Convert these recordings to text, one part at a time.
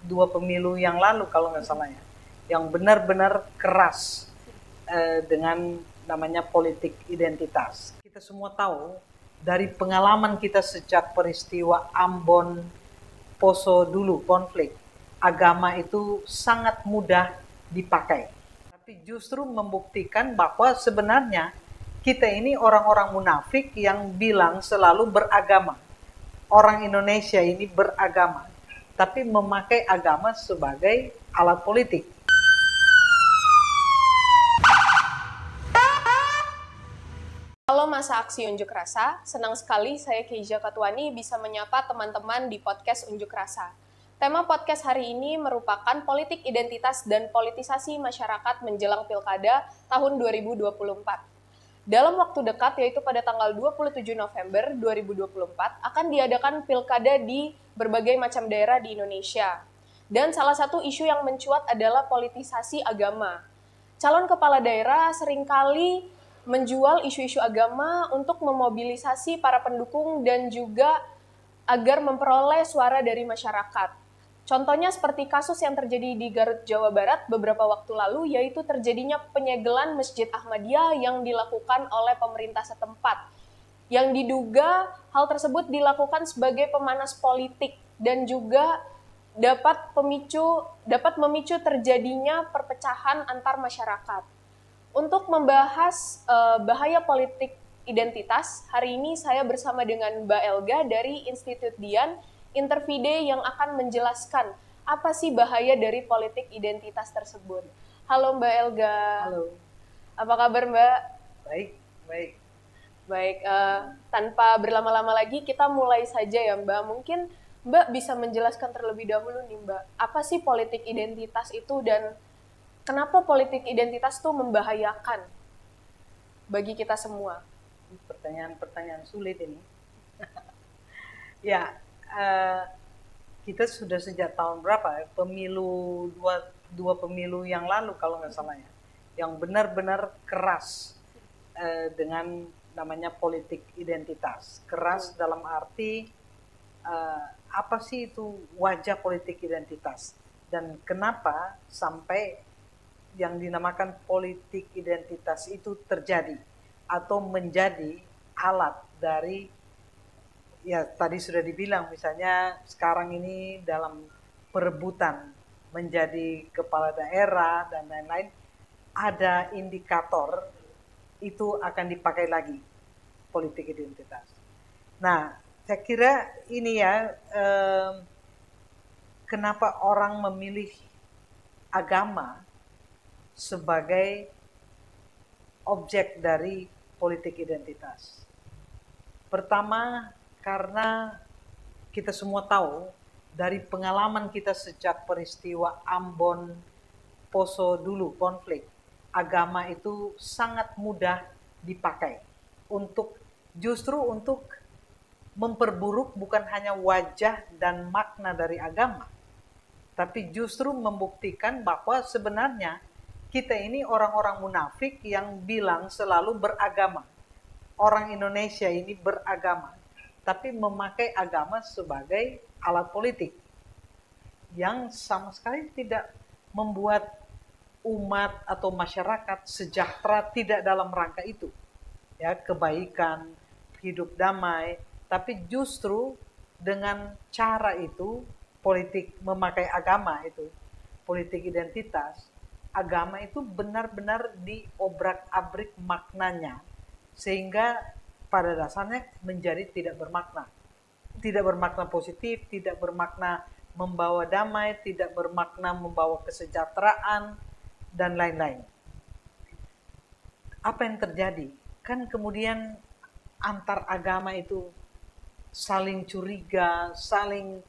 dua pemilu yang lalu kalau nggak salah ya, yang benar-benar keras dengan namanya politik identitas. Kita semua tahu dari pengalaman kita sejak peristiwa Ambon, Poso dulu konflik, agama itu sangat mudah dipakai. Tapi justru membuktikan bahwa sebenarnya kita ini orang-orang munafik yang bilang selalu beragama. Orang Indonesia ini beragama, tapi memakai agama sebagai alat politik. Halo masa aksi unjuk rasa, senang sekali saya Keija Katuani bisa menyapa teman-teman di podcast Unjuk Rasa. Tema podcast hari ini merupakan politik identitas dan politisasi masyarakat menjelang Pilkada tahun 2024. Dalam waktu dekat, yaitu pada tanggal 27 November 2024, akan diadakan Pilkada di berbagai macam daerah di Indonesia. Dan salah satu isu yang mencuat adalah politisasi agama. Calon kepala daerah seringkali menjual isu-isu agama untuk memobilisasi para pendukung dan juga agar memperoleh suara dari masyarakat. Contohnya seperti kasus yang terjadi di Garut, Jawa Barat beberapa waktu lalu, yaitu terjadinya penyegelan Masjid Ahmadiyah yang dilakukan oleh pemerintah setempat. Yang diduga hal tersebut dilakukan sebagai pemanas politik dan juga dapat memicu terjadinya perpecahan antar masyarakat. Untuk membahas bahaya politik identitas, hari ini saya bersama dengan Mbak Elga dari Institut Dian Intervide yang akan menjelaskan apa sih bahaya dari politik identitas tersebut. Halo Mbak Elga. Halo. Apa kabar Mbak? Baik, baik. Baik, tanpa berlama-lama lagi kita mulai saja ya Mbak. Mungkin Mbak bisa menjelaskan terlebih dahulu nih Mbak, apa sih politik identitas itu dan kenapa politik identitas itu membahayakan bagi kita semua? Pertanyaan-pertanyaan sulit ini. Ya, kita sudah sejak tahun berapa? Pemilu dua pemilu yang lalu kalau nggak salah ya, yang benar-benar keras dengan namanya politik identitas. Keras dalam arti apa sih itu wajah politik identitas dan kenapa sampai yang dinamakan politik identitas itu terjadi atau menjadi alat dari, ya tadi sudah dibilang misalnya sekarang ini dalam perebutan menjadi kepala daerah dan lain-lain, ada indikator itu akan dipakai lagi politik identitas. Nah, saya kira ini ya kenapa orang memilih agama sebagai objek dari politik identitas. Pertama, karena kita semua tahu dari pengalaman kita sejak peristiwa Ambon, Poso dulu konflik, agama itu sangat mudah dipakai justru untuk memperburuk bukan hanya wajah dan makna dari agama, tapi justru membuktikan bahwa sebenarnya kita ini orang-orang munafik yang bilang selalu beragama. Orang Indonesia ini beragama, tapi memakai agama sebagai alat politik yang sama sekali tidak membuat umat atau masyarakat sejahtera, tidak dalam rangka itu. Ya, kebaikan, hidup damai, tapi justru dengan cara itu, politik memakai agama itu, politik identitas, agama itu benar-benar diobrak-abrik maknanya, sehingga pada dasarnya menjadi tidak bermakna. Tidak bermakna positif, tidak bermakna membawa damai, tidak bermakna membawa kesejahteraan, dan lain-lain. Apa yang terjadi? Kan kemudian antar agama itu saling curiga, saling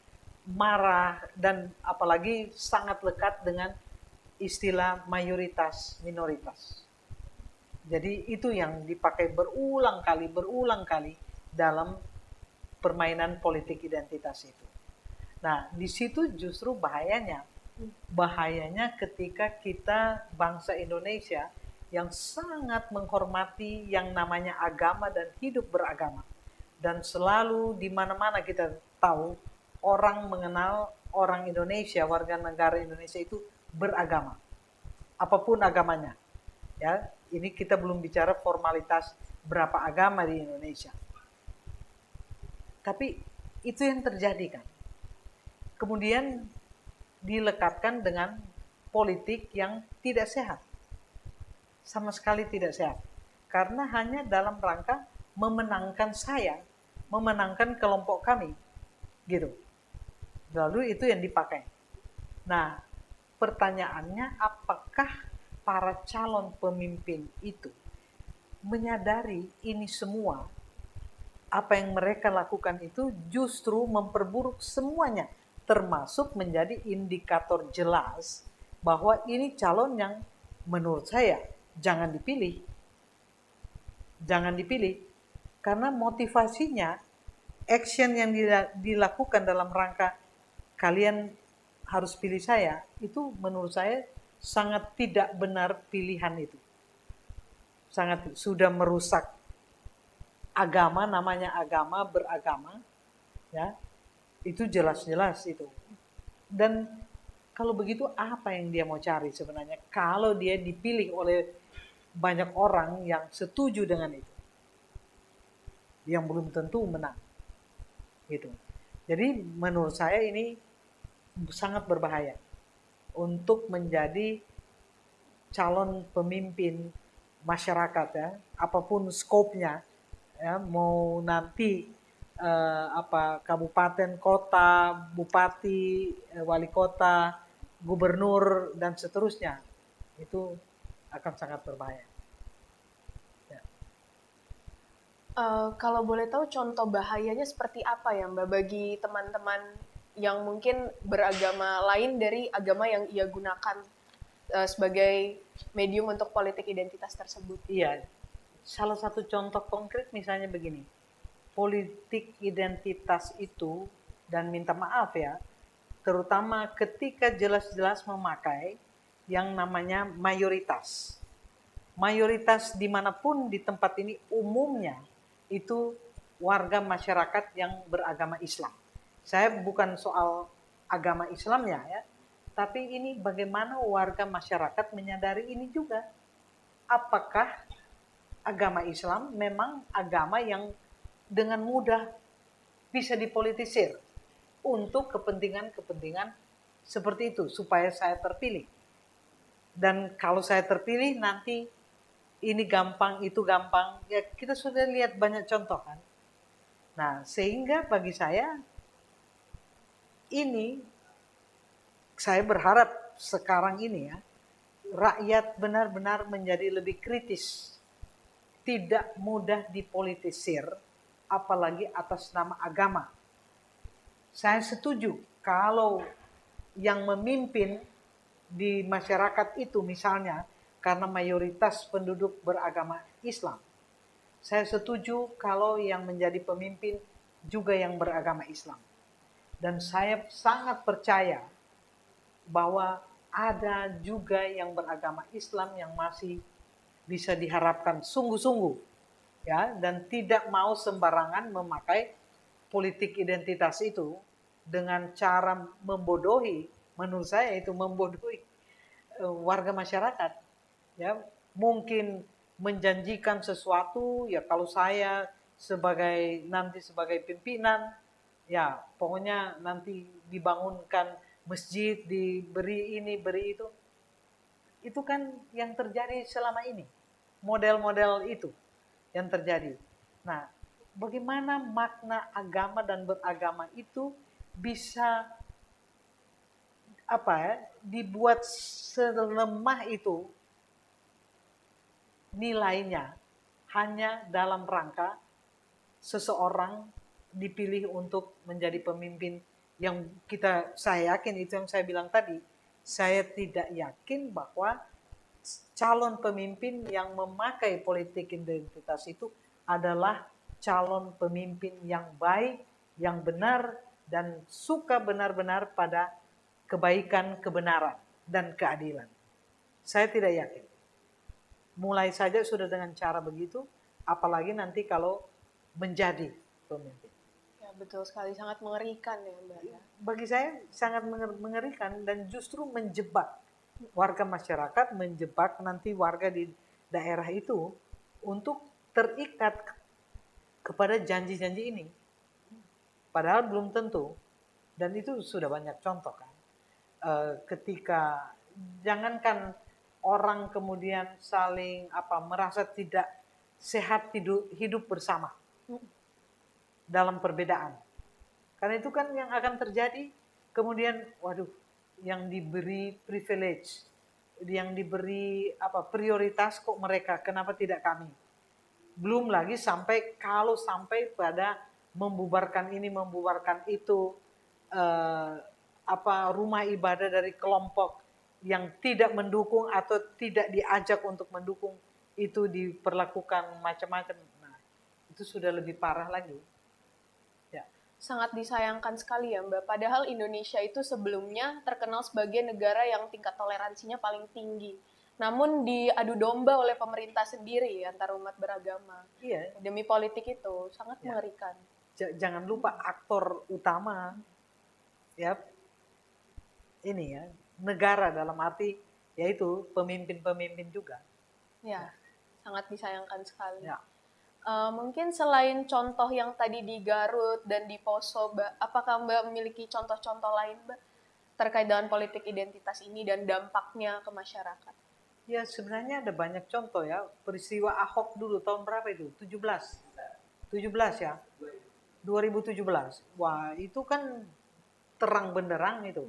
marah, dan apalagi sangat lekat dengan istilah mayoritas minoritas. Jadi itu yang dipakai berulang kali dalam permainan politik identitas itu. Nah, di situ justru bahayanya. Bahayanya ketika kita bangsa Indonesia yang sangat menghormati yang namanya agama dan hidup beragama. Dan selalu di mana-mana kita tahu orang mengenal orang Indonesia, warga negara Indonesia itu beragama, apapun agamanya. Ya, ini kita belum bicara formalitas berapa agama di Indonesia. Tapi itu yang terjadi kan. Kemudian dilekatkan dengan politik yang tidak sehat. Sama sekali tidak sehat. Karena hanya dalam rangka memenangkan saya, memenangkan kelompok kami. Gitu. Lalu itu yang dipakai. Nah, pertanyaannya apakah para calon pemimpin itu menyadari ini semua, apa yang mereka lakukan itu justru memperburuk semuanya, termasuk menjadi indikator jelas bahwa ini calon yang menurut saya jangan dipilih. Jangan dipilih, karena motivasinya, action yang dilakukan dalam rangka kalian harus pilih saya, itu menurut saya sangat tidak benar pilihan itu. Sangat sudah merusak agama, namanya agama, beragama, ya, itu jelas-jelas itu. Dan kalau begitu apa yang dia mau cari sebenarnya kalau dia dipilih oleh banyak orang yang setuju dengan itu, yang belum tentu menang, gitu. Jadi menurut saya ini sangat berbahaya untuk menjadi calon pemimpin masyarakat, ya, apapun skopnya, ya, mau nanti kabupaten, kota, bupati, wali kota, gubernur dan seterusnya, itu akan sangat berbahaya. Ya. Kalau boleh tahu contoh bahayanya seperti apa ya Mbak bagi teman-teman yang mungkin beragama lain dari agama yang ia gunakan sebagai medium untuk politik identitas tersebut? Iya, salah satu contoh konkret misalnya begini, politik identitas itu, dan minta maaf ya, terutama ketika jelas-jelas memakai yang namanya mayoritas. Mayoritas dimanapun di tempat ini umumnya itu warga masyarakat yang beragama Islam. Saya bukan soal agama Islamnya ya, tapi ini bagaimana warga masyarakat menyadari ini juga. Apakah agama Islam memang agama yang dengan mudah bisa dipolitisir untuk kepentingan-kepentingan seperti itu, supaya saya terpilih. Dan kalau saya terpilih nanti ini gampang, itu gampang. Ya kita sudah lihat banyak contoh kan. Nah, sehingga bagi saya ini, saya berharap sekarang ini ya, rakyat benar-benar menjadi lebih kritis. Tidak mudah dipolitisir, apalagi atas nama agama. Saya setuju kalau yang memimpin di masyarakat itu misalnya karena mayoritas penduduk beragama Islam. Saya setuju kalau yang menjadi pemimpin juga yang beragama Islam. Dan saya sangat percaya bahwa ada juga yang beragama Islam yang masih bisa diharapkan sungguh-sungguh, ya, dan tidak mau sembarangan memakai politik identitas itu dengan cara membodohi. Menurut saya itu membodohi warga masyarakat, ya, mungkin menjanjikan sesuatu, ya kalau saya nanti sebagai pimpinan, ya pokoknya nanti dibangunkan masjid, diberi ini, beri itu kan yang terjadi selama ini, model-model itu yang terjadi. Nah, bagaimana makna agama dan beragama itu bisa dibuat selemah itu nilainya hanya dalam rangka seseorang dipilih untuk menjadi pemimpin yang saya yakin itu yang saya bilang tadi, saya tidak yakin bahwa calon pemimpin yang memakai politik identitas itu adalah calon pemimpin yang baik, yang benar, dan suka benar-benar pada kebaikan, kebenaran, dan keadilan. Saya tidak yakin. Mulai saja sudah dengan cara begitu, apalagi nanti kalau menjadi pemimpin. Ya, betul sekali, sangat mengerikan ya Mbak. Bagi saya sangat mengerikan dan justru menjebak warga masyarakat, menjebak nanti warga di daerah itu untuk terikat kepada janji-janji ini. Padahal belum tentu, dan itu sudah banyak contoh kan. Ketika jangankan orang kemudian saling merasa tidak sehat hidup bersama dalam perbedaan. Karena itu kan yang akan terjadi kemudian waduh, yang diberi privilege, yang diberi prioritas kok mereka, kenapa tidak kami? Belum lagi sampai pada membubarkan ini, membubarkan itu, rumah ibadah dari kelompok yang tidak mendukung atau tidak diajak untuk mendukung itu diperlakukan macam-macam. Nah, itu sudah lebih parah lagi. Ya. Sangat disayangkan sekali ya Mbak. Padahal Indonesia itu sebelumnya terkenal sebagai negara yang tingkat toleransinya paling tinggi. Namun diadu domba oleh pemerintah sendiri antar umat beragama. Iya. Demi politik itu sangat mengerikan. Jangan lupa aktor utama ya ini ya, negara dalam arti yaitu pemimpin-pemimpin juga. Ya, sangat disayangkan sekali. Ya. Mungkin selain contoh yang tadi di Garut dan di Poso, Mbak, apakah Mbak memiliki contoh-contoh lain, Mbak, terkait dengan politik identitas ini dan dampaknya ke masyarakat? Ya, sebenarnya ada banyak contoh ya. Peristiwa Ahok dulu tahun berapa itu? 17 ya. 2017. Wah, itu kan terang benderang itu.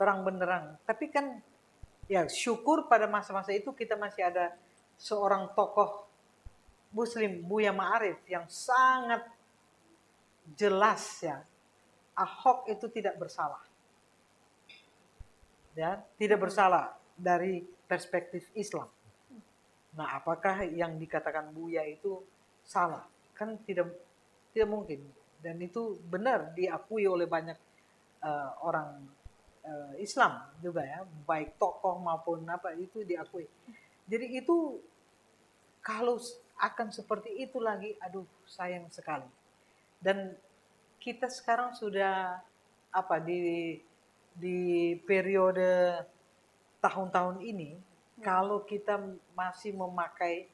Terang benderang. Tapi kan ya syukur pada masa-masa itu kita masih ada seorang tokoh Muslim, Buya Ma'arif, yang sangat jelas ya. Ahok itu tidak bersalah. Ya, tidak bersalah dari perspektif Islam. Nah, apakah yang dikatakan Buya itu salah? Kan tidak mungkin. Dan itu benar diakui oleh banyak orang Islam juga ya, baik tokoh maupun itu diakui. Jadi itu kalau akan seperti itu lagi, aduh sayang sekali. Dan kita sekarang sudah di periode tahun-tahun ini, kalau kita masih memakai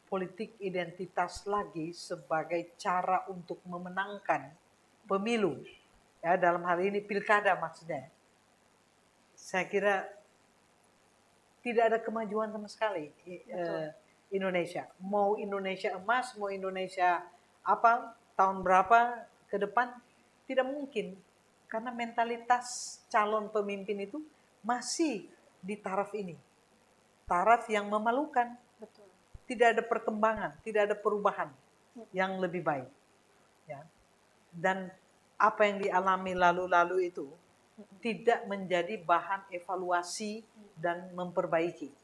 politik identitas lagi sebagai cara untuk memenangkan pemilu, ya dalam hal ini pilkada maksudnya, saya kira tidak ada kemajuan sama sekali. Indonesia, mau Indonesia emas, mau Indonesia tahun berapa ke depan, tidak mungkin, karena mentalitas calon pemimpin itu masih di taraf ini, taraf yang memalukan. Betul. Tidak ada perkembangan, tidak ada perubahan yang lebih baik, ya. Dan apa yang dialami lalu-lalu itu tidak menjadi bahan evaluasi dan memperbaiki.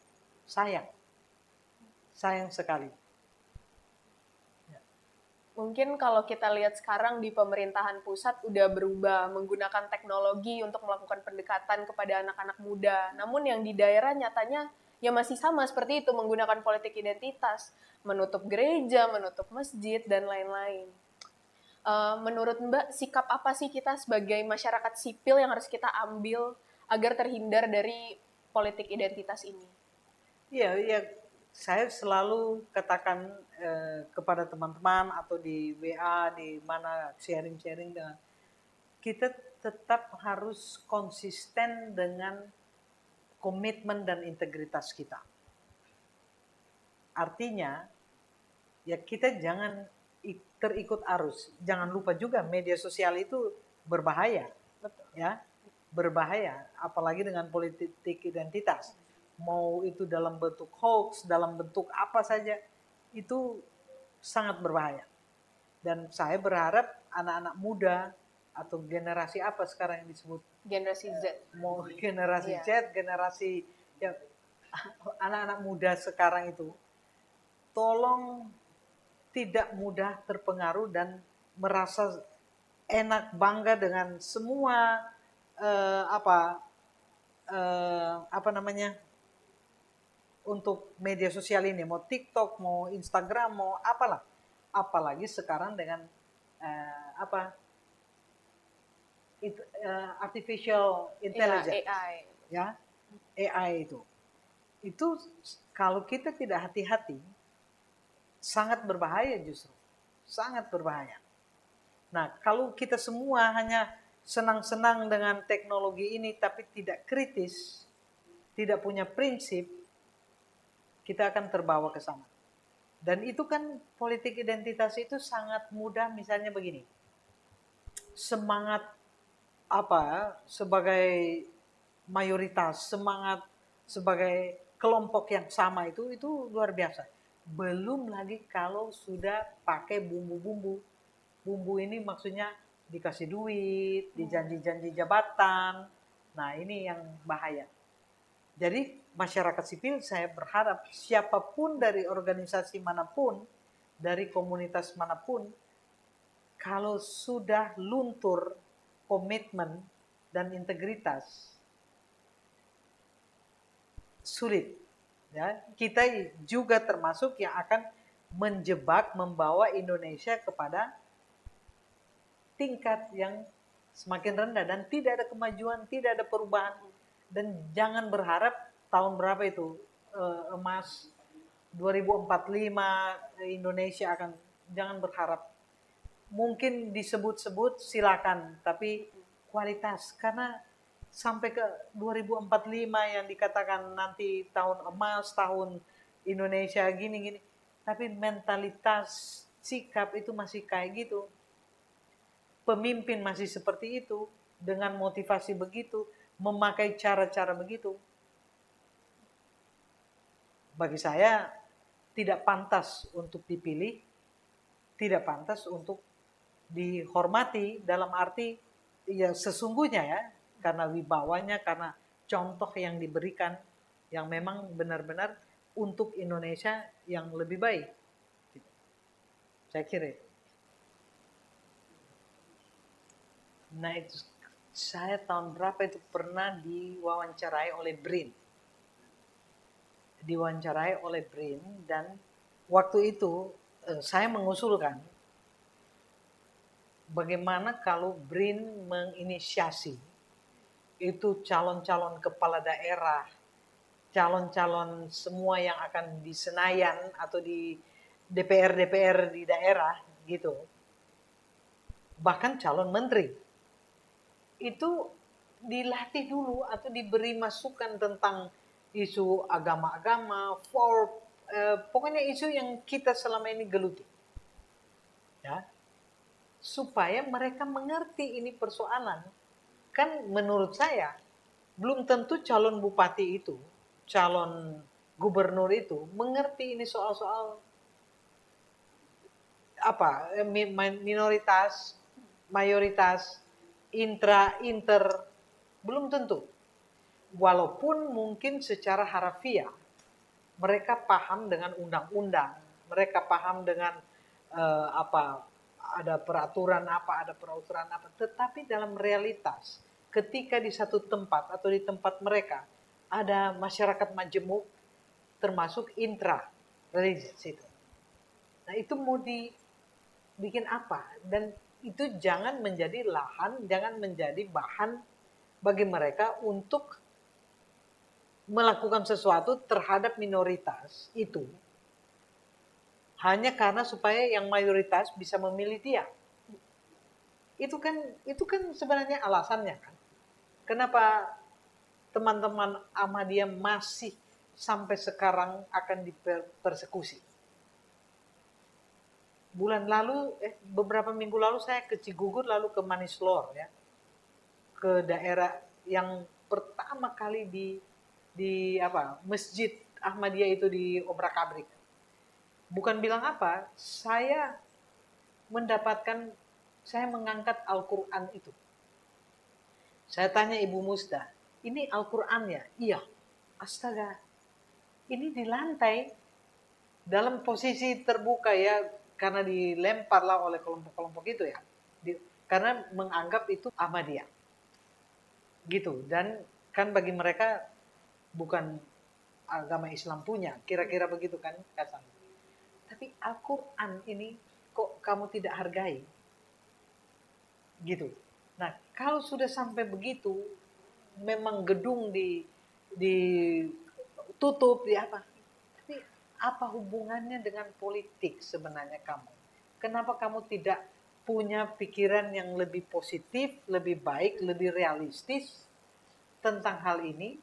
Sayang sekali. Mungkin kalau kita lihat sekarang di pemerintahan pusat udah berubah menggunakan teknologi untuk melakukan pendekatan kepada anak-anak muda. Namun yang di daerah nyatanya ya masih sama seperti itu, menggunakan politik identitas, menutup gereja, menutup masjid, dan lain-lain. Menurut Mbak, sikap apa sih kita sebagai masyarakat sipil yang harus kita ambil agar terhindar dari politik identitas ini? Iya, saya selalu katakan kepada teman-teman atau di WA, di mana sharing-sharing dengan kita, tetap harus konsisten dengan komitmen dan integritas kita. Artinya, ya kita jangan terikut arus. Jangan lupa juga media sosial itu berbahaya. Betul. Ya, berbahaya, apalagi dengan politik identitas. Mau itu dalam bentuk hoax, dalam bentuk apa saja, itu sangat berbahaya. Dan saya berharap anak-anak muda atau generasi apa sekarang yang disebut? Generasi Z. Mau generasi Z, generasi ya, anak-anak muda sekarang itu, tolong tidak mudah terpengaruh dan merasa enak, bangga dengan semua untuk media sosial ini, mau TikTok, mau Instagram, mau apalah. Apalagi sekarang dengan artificial intelligence, AI. ya, AI itu kalau kita tidak hati-hati sangat berbahaya justru, sangat berbahaya. Nah, kalau kita semua hanya senang-senang dengan teknologi ini tapi tidak kritis, tidak punya prinsip, kita akan terbawa ke sana. Dan itu kan politik identitas itu sangat mudah, misalnya begini. Semangat sebagai mayoritas, semangat sebagai kelompok yang sama itu luar biasa. Belum lagi kalau sudah pakai bumbu-bumbu. Bumbu ini maksudnya dikasih duit, dijanji-janji jabatan. Nah, ini yang bahaya. Jadi masyarakat sipil saya berharap siapapun dari organisasi manapun, dari komunitas manapun, kalau sudah luntur komitmen dan integritas, sulit. Ya, kita juga termasuk yang akan menjebak, membawa Indonesia kepada tingkat yang semakin rendah dan tidak ada kemajuan, tidak ada perubahan. Dan jangan berharap tahun berapa itu emas 2045 Indonesia akan, jangan berharap. Mungkin disebut-sebut silakan, tapi kualitas, karena sampai ke 2045 yang dikatakan nanti tahun emas, tahun Indonesia gini-gini, tapi mentalitas, sikap itu masih kayak gitu. Pemimpin masih seperti itu, dengan motivasi begitu, memakai cara-cara begitu. Bagi saya tidak pantas untuk dipilih, tidak pantas untuk dihormati, dalam arti ya sesungguhnya ya, karena wibawanya, karena contoh yang diberikan yang memang benar-benar untuk Indonesia yang lebih baik. Saya kira. Nah, itu saya tahun berapa itu pernah diwawancarai oleh BRIN. Diwawancarai oleh BRIN, dan waktu itu saya mengusulkan bagaimana kalau BRIN menginisiasi itu calon-calon kepala daerah, calon-calon semua yang akan di Senayan atau di DPR-DPR di daerah gitu. Bahkan calon menteri. Itu dilatih dulu atau diberi masukan tentang isu agama-agama, pokoknya isu yang kita selama ini geluti. Ya. Supaya mereka mengerti ini persoalan. Kan menurut saya, belum tentu calon bupati itu, calon gubernur itu mengerti ini soal-soal minoritas, mayoritas, inter, belum tentu. Walaupun mungkin secara harafiah mereka paham dengan undang-undang, mereka paham dengan ada peraturan apa, tetapi dalam realitas ketika di satu tempat atau di tempat mereka ada masyarakat majemuk, termasuk intra religius itu. Nah, itu mau dibikin apa? Dan itu jangan menjadi lahan, jangan menjadi bahan bagi mereka untuk melakukan sesuatu terhadap minoritas itu hanya karena supaya yang mayoritas bisa memilih dia. Itu kan sebenarnya alasannya kan. Kenapa teman-teman Ahmadiyah masih sampai sekarang akan dipersekusi? Beberapa minggu lalu saya ke Cigugur, lalu ke Manislor ya. Ke daerah yang pertama kali di Masjid Ahmadiyah itu di Obrak-Abrik. Bukan bilang apa, saya mengangkat Al-Quran itu. Saya tanya Ibu Musda, ini Al-Quran ya? Iya. Astaga, ini di lantai dalam posisi terbuka ya, karena dilemparlah oleh kelompok-kelompok itu ya. Karena menganggap itu Ahmadiyah. Gitu. Dan kan bagi mereka bukan agama Islam punya, kira-kira begitu kan katanya. Tapi Al-Quran ini kok kamu tidak hargai? Gitu. Nah, kalau sudah sampai begitu, memang gedung ditutup, di apa? Tapi apa hubungannya dengan politik sebenarnya kamu? Kenapa kamu tidak punya pikiran yang lebih positif, lebih baik, lebih realistis tentang hal ini?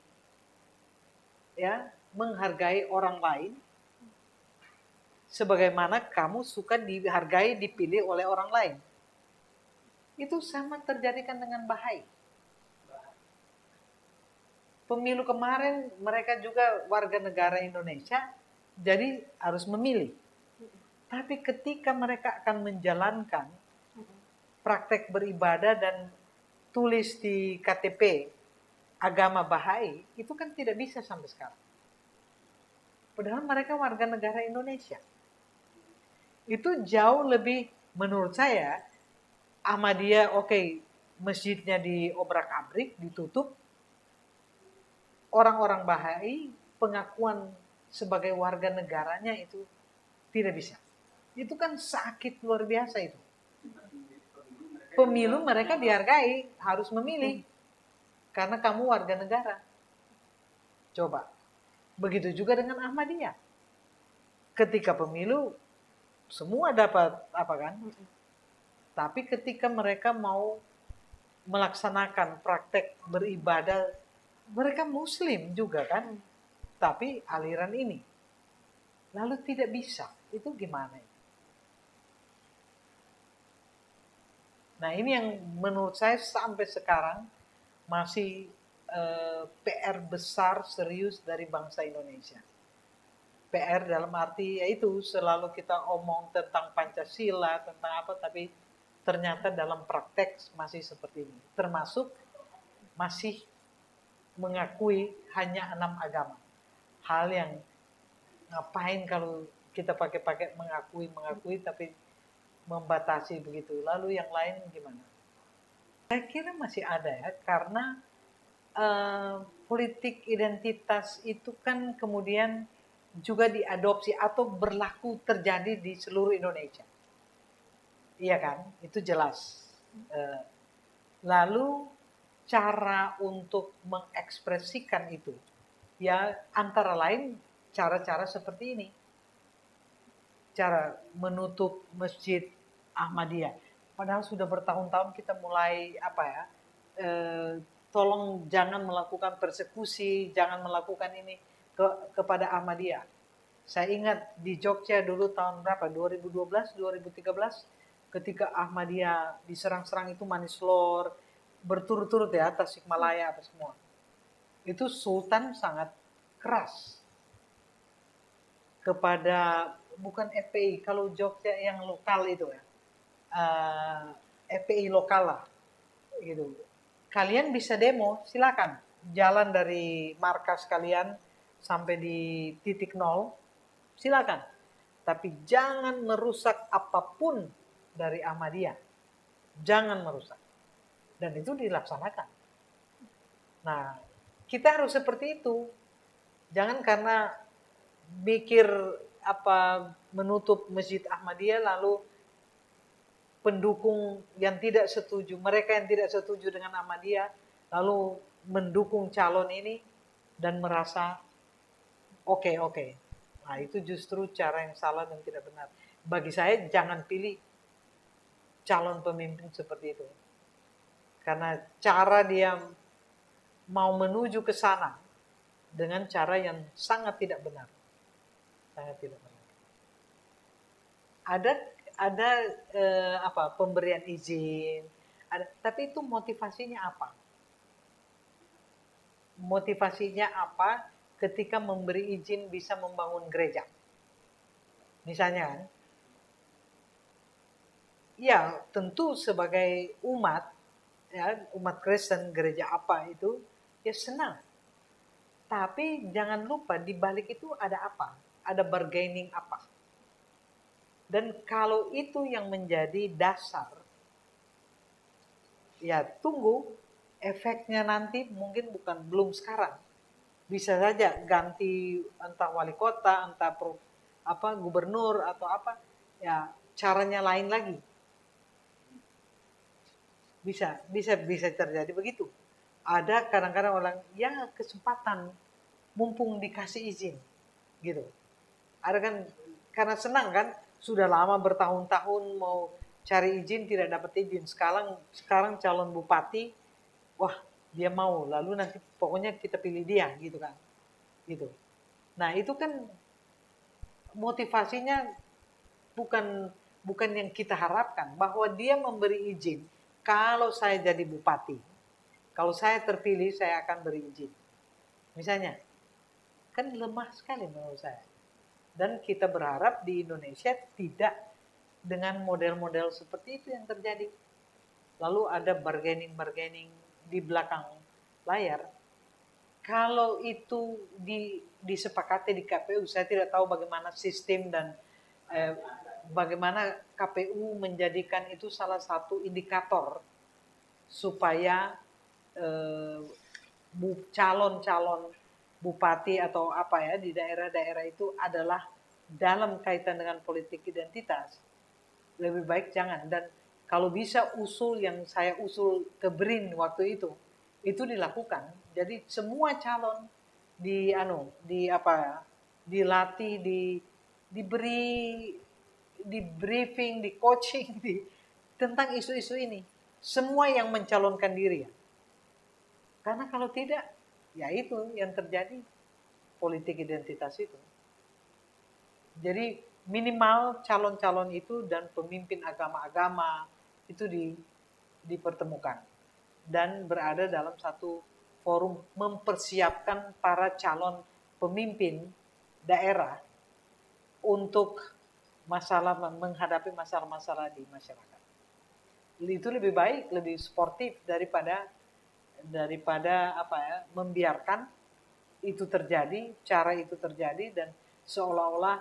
Ya, menghargai orang lain sebagaimana kamu suka dihargai, dipilih oleh orang lain. Itu sama terjadikan dengan Bahai. Pemilu kemarin mereka juga warga negara Indonesia, jadi harus memilih. Tapi ketika mereka akan menjalankan praktek beribadah dan tulis di KTP agama Bahai, itu kan tidak bisa sampai sekarang. Padahal mereka warga negara Indonesia. Itu jauh lebih, menurut saya, Ahmadiyah oke, masjidnya diobrak-abrik, ditutup. Orang-orang Bahai, pengakuan sebagai warga negaranya itu tidak bisa. Itu kan sakit luar biasa itu. Pemilu mereka dihargai, harus memilih. Karena kamu warga negara. Coba. Begitu juga dengan Ahmadiyah. Ketika pemilu, semua dapat apa kan? Tapi ketika mereka mau melaksanakan praktek beribadah, mereka Muslim juga kan? Tapi aliran ini. Lalu tidak bisa. Itu gimana? Nah, ini yang menurut saya sampai sekarang masih PR besar serius dari bangsa Indonesia. PR dalam arti yaitu selalu kita omong tentang Pancasila, tentang apa, tapi ternyata dalam praktek masih seperti ini. Termasuk masih mengakui hanya 6 agama. Hal yang ngapain kalau kita pakai mengakui tapi membatasi begitu. Lalu yang lain gimana? Saya kira masih ada ya, karena politik identitas itu kan kemudian juga diadopsi atau berlaku terjadi di seluruh Indonesia. Iya kan? Itu jelas. Lalu cara untuk mengekspresikan itu, ya antara lain cara-cara seperti ini. Cara menutup masjid Ahmadiyah. Padahal sudah bertahun-tahun kita mulai apa ya, tolong jangan melakukan persekusi, jangan melakukan ini kepada Ahmadiyah. Saya ingat di Jogja dulu tahun berapa, 2012, 2013, ketika Ahmadiyah diserang-serang itu Manislor, berturut-turut ya, Tasikmalaya apa semua. Itu Sultan sangat keras kepada, bukan FPI, kalau Jogja yang lokal itu ya, FPI lokal lah, gitu. Kalian bisa demo, silakan. Jalan dari markas kalian sampai di titik nol, silakan. Tapi jangan merusak apapun dari Ahmadiyah. Jangan merusak. Dan itu dilaksanakan. Nah, kita harus seperti itu. Jangan karena mikir apa menutup Masjid Ahmadiyah lalu pendukung yang tidak setuju, mereka yang tidak setuju dengan Ahmadiyah lalu mendukung calon ini dan merasa oke. Nah, itu justru cara yang salah dan tidak benar. Bagi saya jangan pilih calon pemimpin seperti itu. Karena cara dia mau menuju ke sana dengan cara yang sangat tidak benar. Sangat tidak benar. Ada apa pemberian izin, tapi itu motivasinya apa? Motivasinya apa ketika memberi izin bisa membangun gereja? Misalnya kan, ya tentu sebagai umat, ya umat Kristen gereja apa itu, ya senang. Tapi jangan lupa di balik itu ada apa? Ada bargaining apa? Dan kalau itu yang menjadi dasar, ya tunggu efeknya nanti mungkin belum sekarang. Bisa saja ganti entah wali kota, entah gubernur atau apa, ya caranya lain lagi. bisa terjadi begitu. Ada kadang-kadang orang ya kesempatan mumpung dikasih izin gitu. Ada kan karena senang kan sudah lama bertahun-tahun mau cari izin tidak dapat izin. Sekarang calon bupati, wah dia mau lalu nanti pokoknya kita pilih dia gitu kan. Gitu. Nah, itu kan motivasinya bukan bukan yang kita harapkan bahwa dia memberi izin. Kalau saya jadi bupati, kalau saya terpilih saya akan beri izin. Misalnya, kan lemah sekali menurut saya. Dan kita berharap di Indonesia tidak dengan model-model seperti itu yang terjadi. Lalu ada bargaining di belakang layar. Kalau itu disepakati di KPU, saya tidak tahu bagaimana sistem dan bagaimana KPU menjadikan itu salah satu indikator supaya calon-calon bupati atau apa ya di daerah-daerah itu adalah dalam kaitan dengan politik identitas. Lebih baik jangan. Dan kalau bisa usul yang saya usul ke BRIN waktu itu dilakukan. Jadi semua calon dilatih, diberi di briefing, di coaching tentang isu-isu ini. Semua yang mencalonkan diri ya. Karena kalau tidak, ya itu yang terjadi politik identitas itu. Jadi minimal calon-calon itu dan pemimpin agama-agama itu dipertemukan dan berada dalam satu forum mempersiapkan para calon pemimpin daerah untuk menghadapi masalah-masalah di masyarakat. Itu lebih baik, lebih sportif daripada membiarkan itu terjadi, cara itu terjadi dan seolah-olah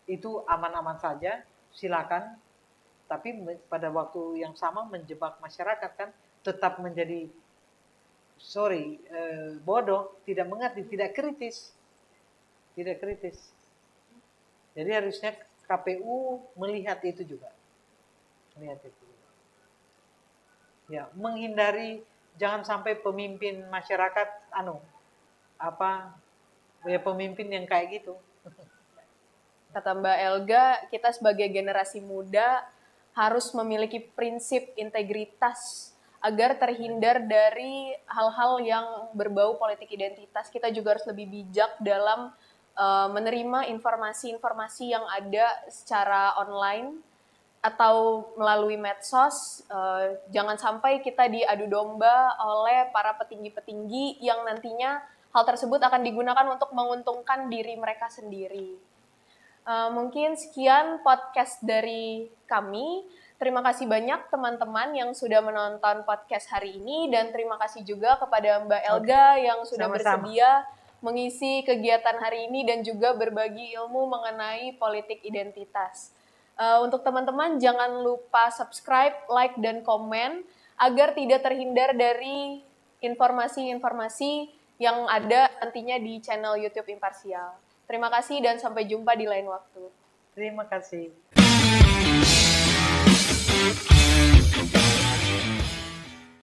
itu aman-aman saja, silakan. Tapi pada waktu yang sama menjebak masyarakat kan, tetap menjadi bodoh, tidak mengerti, tidak kritis. Jadi harusnya KPU melihat itu juga. Ya, menghindari jangan sampai pemimpin masyarakat pemimpin yang kayak gitu. Kata Mbak Elga, kita sebagai generasi muda harus memiliki prinsip integritas agar terhindar dari hal-hal yang berbau politik identitas. Kita juga harus lebih bijak dalam menerima informasi-informasi yang ada secara online atau melalui medsos. Jangan sampai kita diadu domba oleh para petinggi-petinggi yang nantinya hal tersebut akan digunakan untuk menguntungkan diri mereka sendiri. Mungkin sekian podcast dari kami. Terima kasih banyak teman-teman yang sudah menonton podcast hari ini dan terima kasih juga kepada Mbak Elga yang sudah bersedia mengisi kegiatan hari ini dan juga berbagi ilmu mengenai politik identitas. Untuk teman-teman jangan lupa subscribe, like, dan komen agar tidak terhindar dari informasi-informasi yang ada nantinya di channel YouTube Imparsial. Terima kasih dan sampai jumpa di lain waktu. Terima kasih.